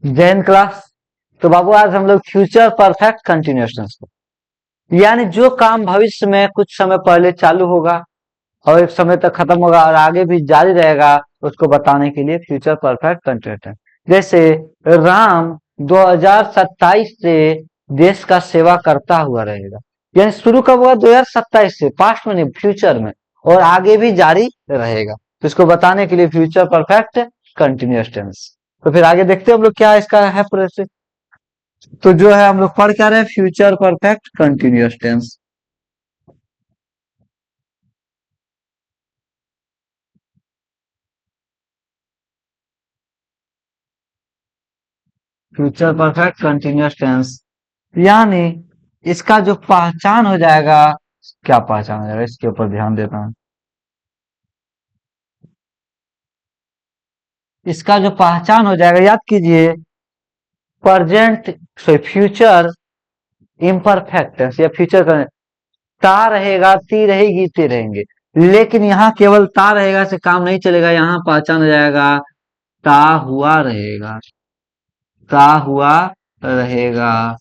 Jain class. तो बाबू आज हम लोग फ्यूचर परफेक्ट कंटिन्यूअस टेंस यानी जो काम भविष्य में कुछ समय पहले चालू होगा और एक समय तक खत्म होगा और आगे भी जारी रहेगा, उसको बताने के लिए फ्यूचर परफेक्ट कंटिन्यूअस टेंस। जैसे राम 2027 से देश का सेवा करता हुआ रहेगा, यानी शुरू कब हुआ? 2027 से, पास्ट में नहीं, फ्यूचर में, और आगे भी जारी रहेगा। तो इसको बताने के लिए फ्यूचर परफेक्ट कंटिन्यूअस टेंस। तो फिर आगे देखते हैं हम लोग क्या इसका है प्रोसेस। तो जो है हम लोग पढ़ क्या रहे हैं? Future perfect continuous tense. Future perfect continuous tense यानी इसका जो पहचान हो जाएगा, क्या पहचान हो जाएगा इसके ऊपर ध्यान देता हूं। इसका जो पहचान हो जाएगा, याद कीजिए, present sorry future imperfect tense या फ्यूचर का ता रहेगा, ती रहेगी, ते रहेंगे। लेकिन यहाँ केवल ता रहेगा से काम नहीं चलेगा, यहाँ पहचान हो जाएगा, ता हुआ रहेगा, ता हुआ रहेगा,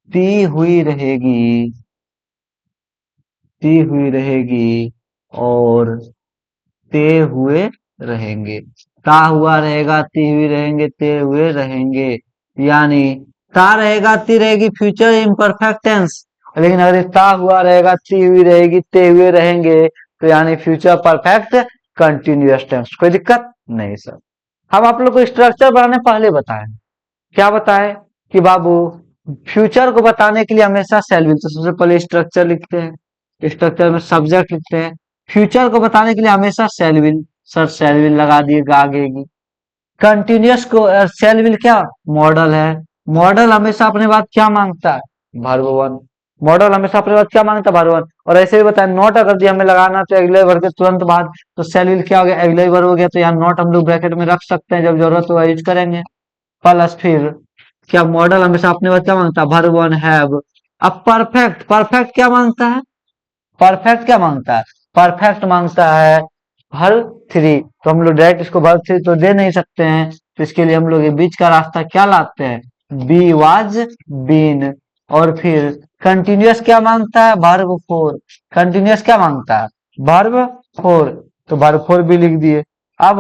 ती हुई रहेगी, ती हुई रहेगी, और ते हुए रहेंगे। ता हुआ रहेगा, ती हुई रहेंगे, ते हुए रहेंगे। यानी ता रहेगा, ती रहेगी, फ्यूचर इम्परफेक्ट टेंस। लेकिन अगर ये ता हुआ रहेगा, ती हुई रहेगी, ते हुए रहेंगे, तो यानी फ्यूचर परफेक्ट कंटिन्यूअस टेंस। कोई दिक्कत नहीं सर। हम आप लोग को स्ट्रक्चर बनाने पहले बताए, क्या बताए कि बाबू फ्यूचर को बताने के लिए हमेशा शैल विल, तो सबसे पहले स्ट्रक्चर लिखते हैं, स्ट्रक्चर में सब्जेक्ट लिखते हैं। फ्यूचर को बताने के लिए हमेशा शैल विल, सर शैल विल लगा दिएगा आगे की। कंटिन्यूअस को शैल विल क्या मॉडल है, मॉडल हमेशा अपने बात क्या मांगता है? Verb one. मॉडल हमेशा अपने बात क्या मांगता है? Verb one. और ऐसे भी बताया, नॉट अगर दिया हमें लगाना तो अगले वर्ग के तुरंत बाद, तो शैल विल क्या हो गया? अगले वर्ग हो गया, तो यहाँ नॉट हम लोग ब्रैकेट में रख सकते हैं, जब जरूरत होगा यूज करेंगे। प्लस फिर क्या मॉडल हमेशा अपने बात क्या मांगता है? Verb one have. अब परफेक्ट, परफेक्ट क्या मांगता है? परफेक्ट क्या मांगता है? परफेक्ट मांगता है वर्ब थ्री। तो हम लोग डायरेक्ट इसको वर्ब थ्री तो दे नहीं सकते हैं, तो इसके लिए हम लोग ये बीच का रास्ता क्या लाते हैं? Be was been. और फिर कंटिन्यूअस क्या मांगता है? Verb four. कंटिन्यूअस क्या मांगता है? Verb four. तो वर्ब फोर भी लिख दिए। अब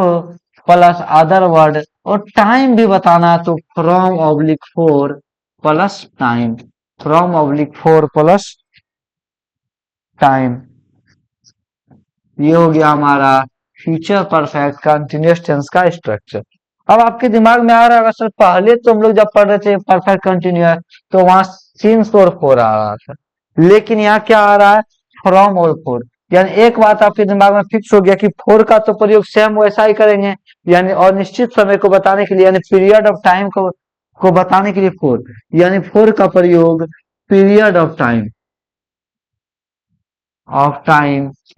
प्लस अदर वर्ड, और टाइम भी बताना है, तो from oblique for plus time, from oblique for plus time. ये हो गया हमारा फ्यूचर परफेक्ट कंटिन्यूअस टेंस का स्ट्रक्चर। अब आपके दिमाग में आ रहा है, सर पहले तो हम लोग जब पढ़ रहे थे परफेक्ट कंटिन्यूअस, तो वहां सिंस और फोर आ रहा था, लेकिन यहाँ क्या आ रहा है? फ्रॉम और फोर। यानी एक बात आपके दिमाग में फिक्स हो गया कि फोर का तो प्रयोग सेम वैसा ही करेंगे, यानी अनिश्चित समय को बताने के लिए, यानी पीरियड ऑफ टाइम को बताने के लिए फोर, यानी फोर का प्रयोग पीरियड ऑफ टाइम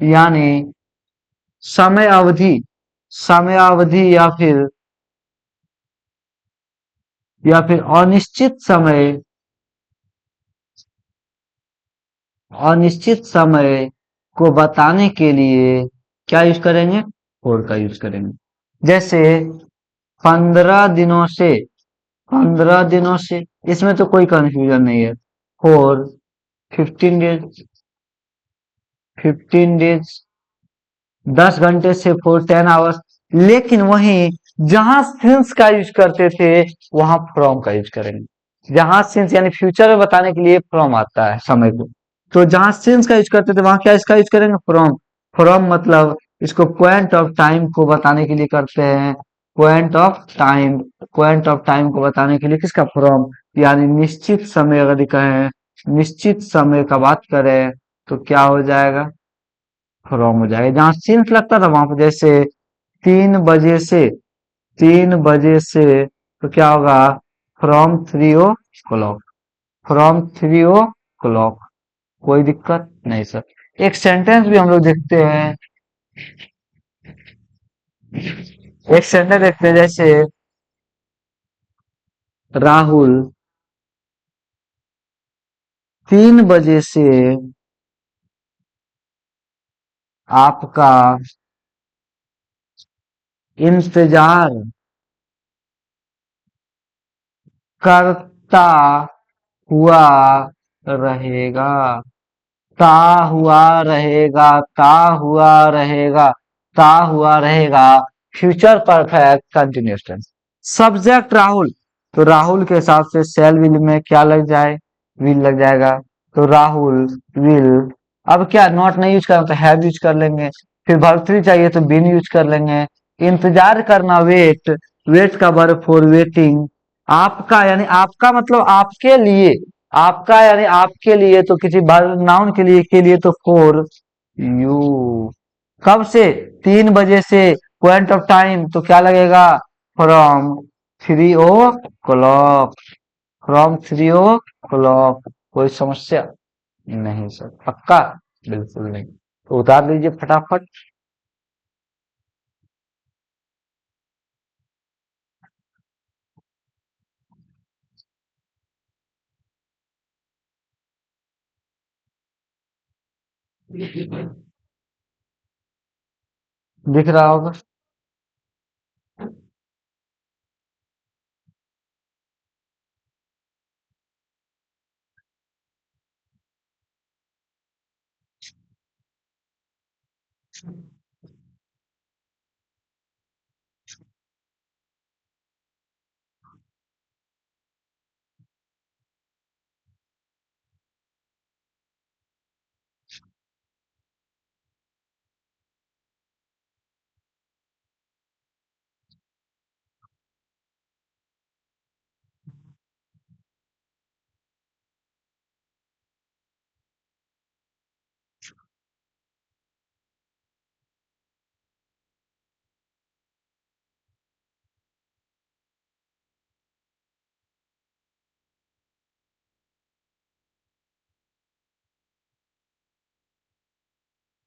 यानी समय अवधि, समय अवधि या फिर अनिश्चित समय, अनिश्चित समय को बताने के लिए क्या यूज करेंगे? फोर का यूज करेंगे। जैसे 15 दिनों से, 15 दिनों से, इसमें तो कोई कंफ्यूजन नहीं है। फोर 15 डेज, 15 डेज, 10 घंटे से फोर 10 आवर्स। लेकिन वहीं जहां सिंस का यूज करते थे, वहां फ्रॉम का यूज करेंगे। जहां सिंस यानी फ्यूचर में बताने के लिए फ्रॉम आता है समय को, तो जहां सिंस का यूज करते थे वहां क्या इसका यूज करेंगे? फ्रॉम। फ्रॉम मतलब इसको पॉइंट ऑफ टाइम को बताने के लिए करते हैं, point of time, point of time को बताने के लिए किसका? फ्रॉम। यानी निश्चित समय अगर कहें, निश्चित समय का बात करें, तो क्या हो जाएगा? फ्रॉम हो जाएगा। जहां सिंस लगता था वहां पर, जैसे 3 बजे से, 3 बजे से, तो क्या होगा? From 3 o'clock, from 3 o'clock। कोई दिक्कत नहीं सर। एक सेंटेंस भी हम लोग देखते हैं, एक सेंटेंस देखते हैं, जैसे राहुल 3 बजे से आपका इंतजार करता हुआ रहेगा, ता हुआ रहेगा, ता हुआ रहेगा, ता हुआ रहेगा। Future perfect continuous tense. Subject Rahul, तो राहुल के हिसाब से शैल विल में क्या लग जाए, विल लग जाएगा। तो राहुल विल, अब क्या नॉट नहीं यूज करना तो हैव यूज कर लेंगे। फिर वर्ब थ्री चाहिए तो बीन यूज कर लेंगे। इंतजार करना वेट, वेट का वर्ब फॉर वेटिंग। आपका यानी आपका मतलब आपके लिए, आपका यानी आपके लिए, तो किसी नाउन के लिए तो फॉर यू। कब से, 3 बजे से। पॉइंट ऑफ टाइम तो क्या लगेगा, फ्रॉम 3 o'clock, फ्रॉम 3 o'clock। कोई समस्या नहीं सर, पक्का, बिल्कुल नहीं। तो उतार लीजिए फटाफट। दिख रहा होगा।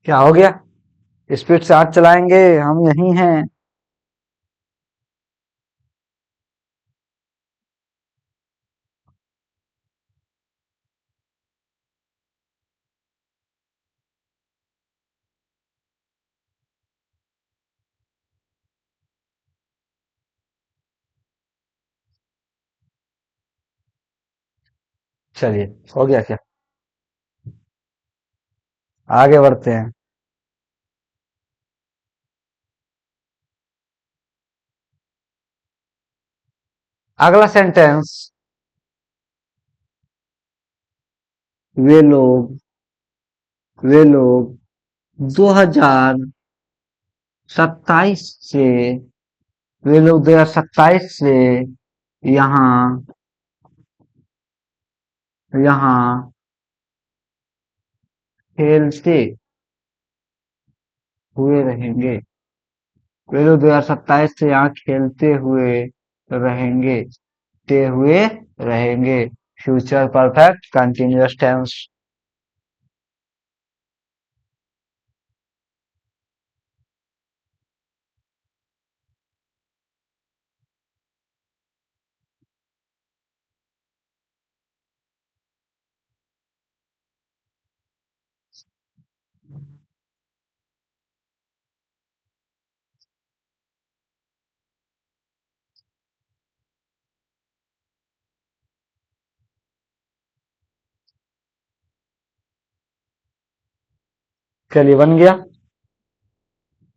क्या हो गया, स्पीड से हाथ चलाएंगे, हम यही हैं। चलिए, हो गया क्या, आगे बढ़ते हैं। अगला सेंटेंस, वे लोग, वे लोग 2027 से, वे लोग 2027 से यहाँ, यहाँ खेलते हुए रहेंगे। वे लोग 2027 से यहाँ खेलते हुए रहेंगे, ते हुए रहेंगे। Future perfect continuous tense. चलिए बन गया।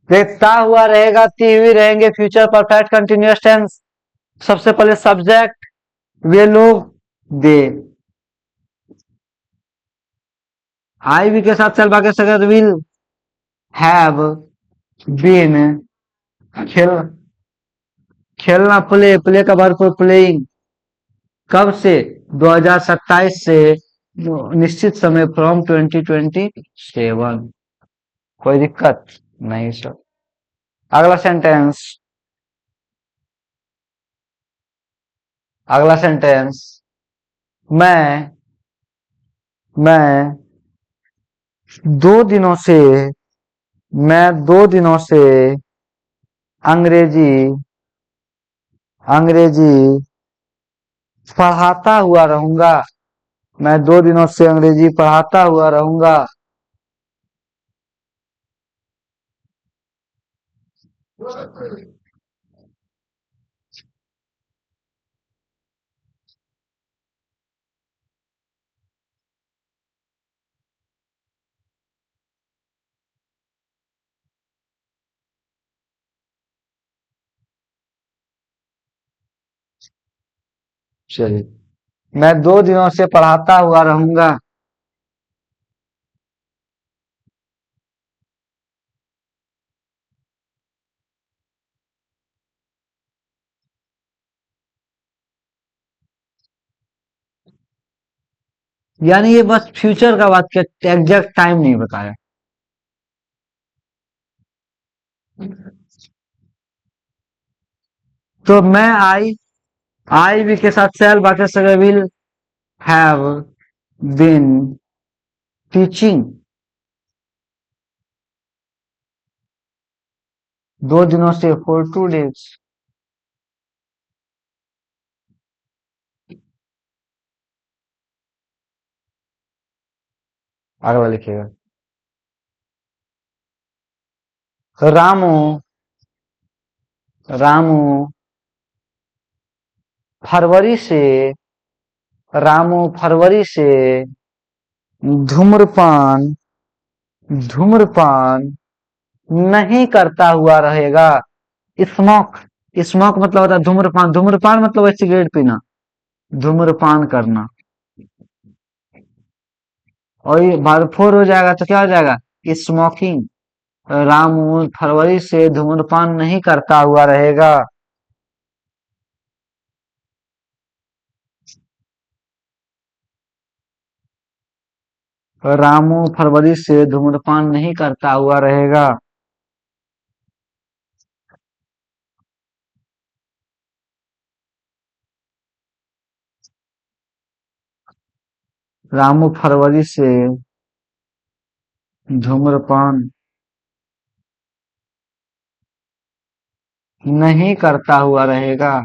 देखता हुआ रहेगा, ती हुई रहेंगे, फ्यूचर परफेक्ट कंटिन्यूअस टेंस। सबसे पहले सब्जेक्ट, वे लोग, दे। आई भी के साथ चल बाकी सगत विल हैव बीन, खेल, खेलना प्ले, प्ले का वर्ब प्लेइंग। कब से, 2027 से, निश्चित समय फ्रॉम 2027। कोई दिक्कत नहीं सर। अगला सेंटेंस, अगला सेंटेंस, मैं, मैं 2 दिनों से, मैं 2 दिनों से अंग्रेजी, अंग्रेजी पढ़ाता हुआ रहूंगा। मैं 2 दिनों से अंग्रेजी पढ़ाता हुआ रहूंगा। चलिए, मैं 2 दिनों से पढ़ाता हुआ रहूंगा। यानी ये बस फ्यूचर का बात किया, एग्जैक्ट टाइम नहीं बताया। तो मैं आई भी के साथ सेल बाकी सगळे विल हैव बीन टीचिंग 2 दिनों से, फॉर 2 डेज। अगला लिखिएगा। रामू रामू फरवरी से रामू फरवरी से धूम्रपान धूम्रपान नहीं करता हुआ रहेगा। स्मोक स्मोक मतलब होता है धूम्रपान, धूम्रपान मतलब है सिगरेट पीना, धूम्रपान करना। और ये भरपूर हो जाएगा तो क्या हो जाएगा, स्मोकिंग। रामू फरवरी से धूम्रपान नहीं करता हुआ रहेगा। रामू फरवरी से धूम्रपान नहीं करता हुआ रहेगा। रामू फरवरी से धूम्रपान नहीं करता हुआ रहेगा।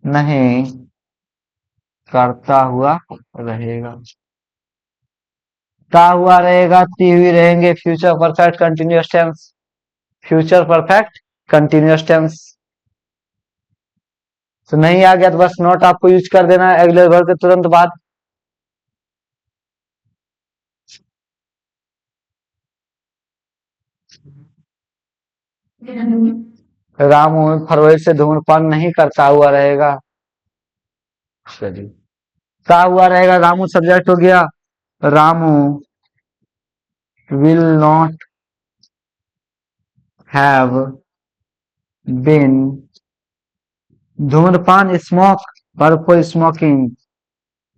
नहीं करता हुआ रहेगा। ता हुआ रहेगा, ती हुई रहेंगे, future perfect continuous tense. Future perfect continuous tense. तो नहीं आ गया तो बस नोट आपको यूज कर देना है अगले वर्ब के तुरंत बाद। रामू फरवरी से धूम्रपान नहीं करता हुआ रहेगा। चलिए, ता हुआ रहेगा, रामू सब्जेक्ट हो गया। Ramu will not have been धूम्रपान स्मोक, वर्ब फॉर स्मोकिंग।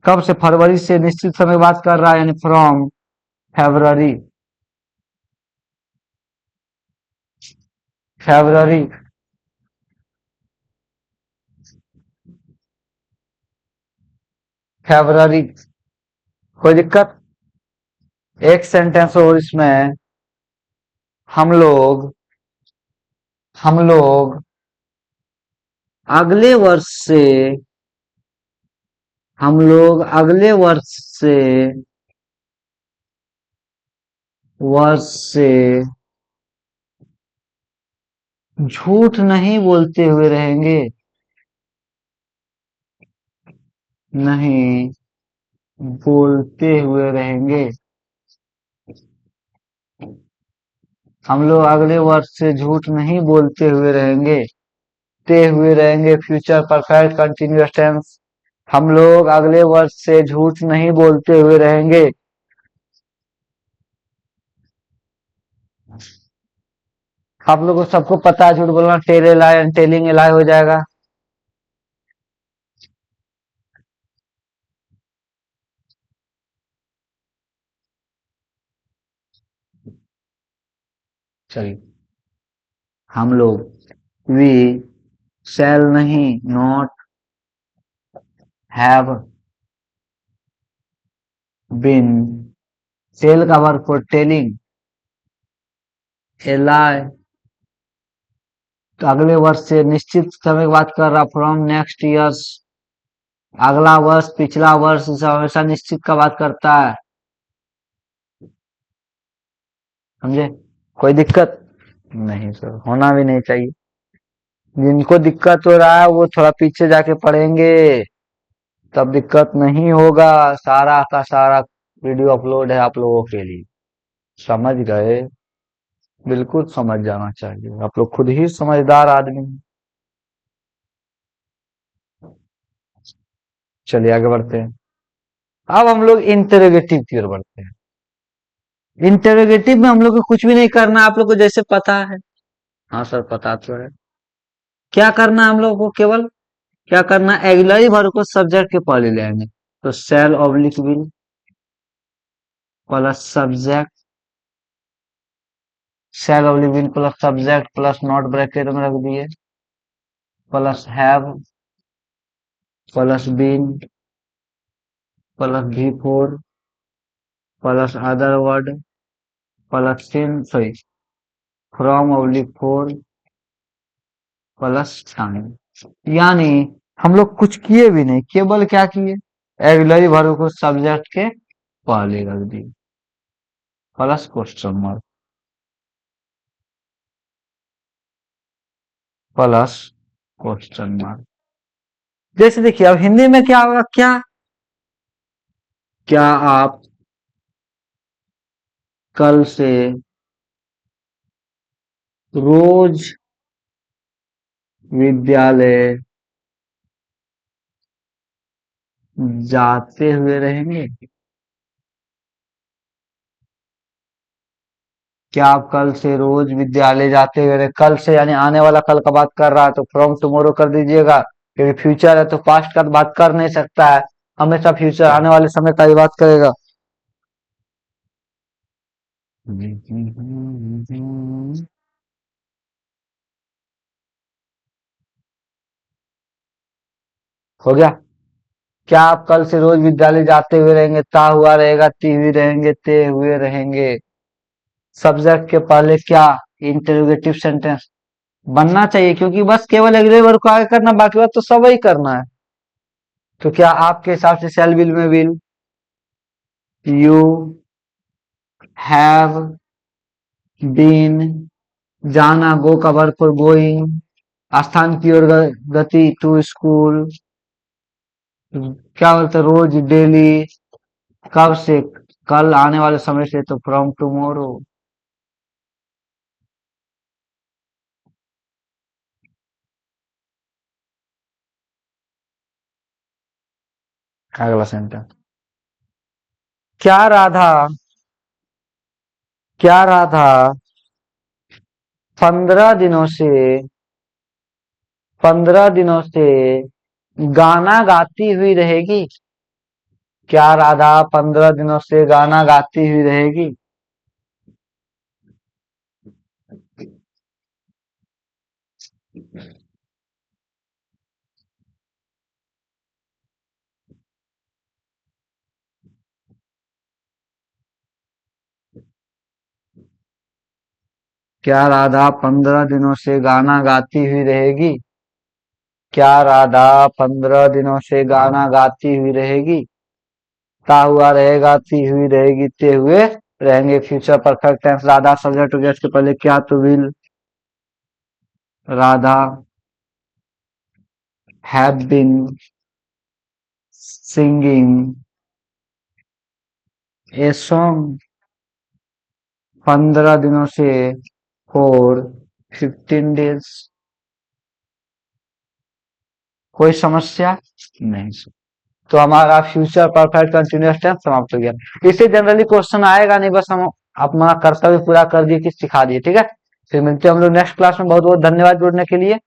कब से, फरवरी से, निश्चित समय बात कर रहा है यानी फ्रॉम फेब्रवरी। फेब्रवरी फेब्रवरी। कोई दिक्कत? एक सेंटेंस और इसमें। हम लोग हम लोग अगले वर्ष से हम लोग अगले वर्ष से झूठ नहीं बोलते हुए रहेंगे। नहीं बोलते हुए रहेंगे। हम लोग अगले वर्ष से झूठ नहीं बोलते हुए रहेंगे। ते हुए रहेंगे, फ्यूचर परफेक्ट कंटिन्यूअस टेंस। हम लोग अगले वर्ष से झूठ नहीं बोलते हुए रहेंगे। आप लोगों को सबको पता है झूठ बोलना tell a lie and telling a lie हो जाएगा। चलिए, हम लोग वी शैल नहीं, नॉट हैव बिन, टेल का verb for telling, a lie. तो अगले वर्ष से निश्चित समय की बात कर रहा, फ्रॉम नेक्स्ट ईयर्स। अगला वर्ष, पिछला वर्ष, इसे हमेशा निश्चित का बात करता है। समझे? कोई दिक्कत नहीं सर, होना भी नहीं चाहिए। जिनको दिक्कत हो रहा है वो थोड़ा पीछे जाके पढ़ेंगे, तब दिक्कत नहीं होगा। सारा का सारा वीडियो अपलोड है आप लोगों के लिए। समझ गए? बिल्कुल समझ जाना चाहिए, आप लोग खुद ही समझदार आदमी हैं। चलिए आगे बढ़ते हैं। अब हम लोग इंटेरोगेटिव की ओर बढ़ते हैं। इंटेरोगेटिव में हम लोग को कुछ भी नहीं करना, आप लोग को जैसे पता है। हाँ सर पता तो है। क्या करना है हम लोग को, केवल क्या करना, एग्युलरी वर्ब को सब्जेक्ट के पहले ले आएंगे। तो shall oblique will plus subject, shall oblique will plus subject plus not bracket में रख दिए, plus have plus been plus V four plus other word plus since sorry from oblique for plus time. यानी हम लोग कुछ किए भी नहीं, केवल क्या किए, एग्युलरी वर्ब को सब्जेक्ट के पहले रख दिए plus question mark plus question mark. जैसे देखिए अब हिंदी में क्या होगा, क्या आप कल से रोज विद्यालय जाते हुए रहेंगे। क्या आप कल से रोज विद्यालय जाते हुए कल से यानी आने वाला कल का बात कर रहा है, तो फ्रॉम टुमारो कर दीजिएगा, क्योंकि फ्यूचर है तो पास्ट का तो बात कर नहीं सकता है, हमेशा फ्यूचर आने वाले समय का ही बात करेगा। हो गया। क्या आप कल से रोज विद्यालय जाते हुए रहेंगे, ता हुआ रहेगा, ती हुई रहेंगे, ते हुए रहेंगे। सब्जेक्ट के पहले क्या, इंटरोगेटिव सेंटेंस बनना चाहिए, क्योंकि बस केवल अगले वर्ग को आगे करना, बाकी बात तो सब ही करना है। तो क्या आपके हिसाब से शैल विल में विल, यू हैव बीन, जाना गो का वर्ब फॉर गोइंग, स्थान की ओर गति टू स्कूल, क्या बोलते हैं, रोज डेली, कब से, कल आने वाले समय से, तो फ्रॉम टुमारो। अगला सेंटेंस, क्या राधा, क्या राधा 15 दिनों से 15 दिनों से गाना गाती हुई रहेगी। क्या राधा 15 दिनों से गाना गाती हुई रहेगी। क्या राधा 15 दिनों से गाना गाती हुई रहेगी। क्या राधा 15 दिनों से गाना गाती हुई रहेगी। ता हुआ रहेगा, ती हुई रहेगी, ते हुए रहेंगे। Future perfect tense, Radha subject to get के पहले क्या, तो will, Radha have been singing a song 15 दिनों से फॉर 15 डेज। कोई समस्या नहीं। तो हमारा फ्यूचर परफेक्ट कंटिन्यूअस टेंस समाप्त हो गया। इससे जनरली क्वेश्चन आएगा नहीं, बस हम अपना कर्तव्य पूरा कर दिए कि सिखा दिए, ठीक है। फिर मिलते हैं हम लोग नेक्स्ट क्लास में। बहुत बहुत धन्यवाद जुड़ने के लिए।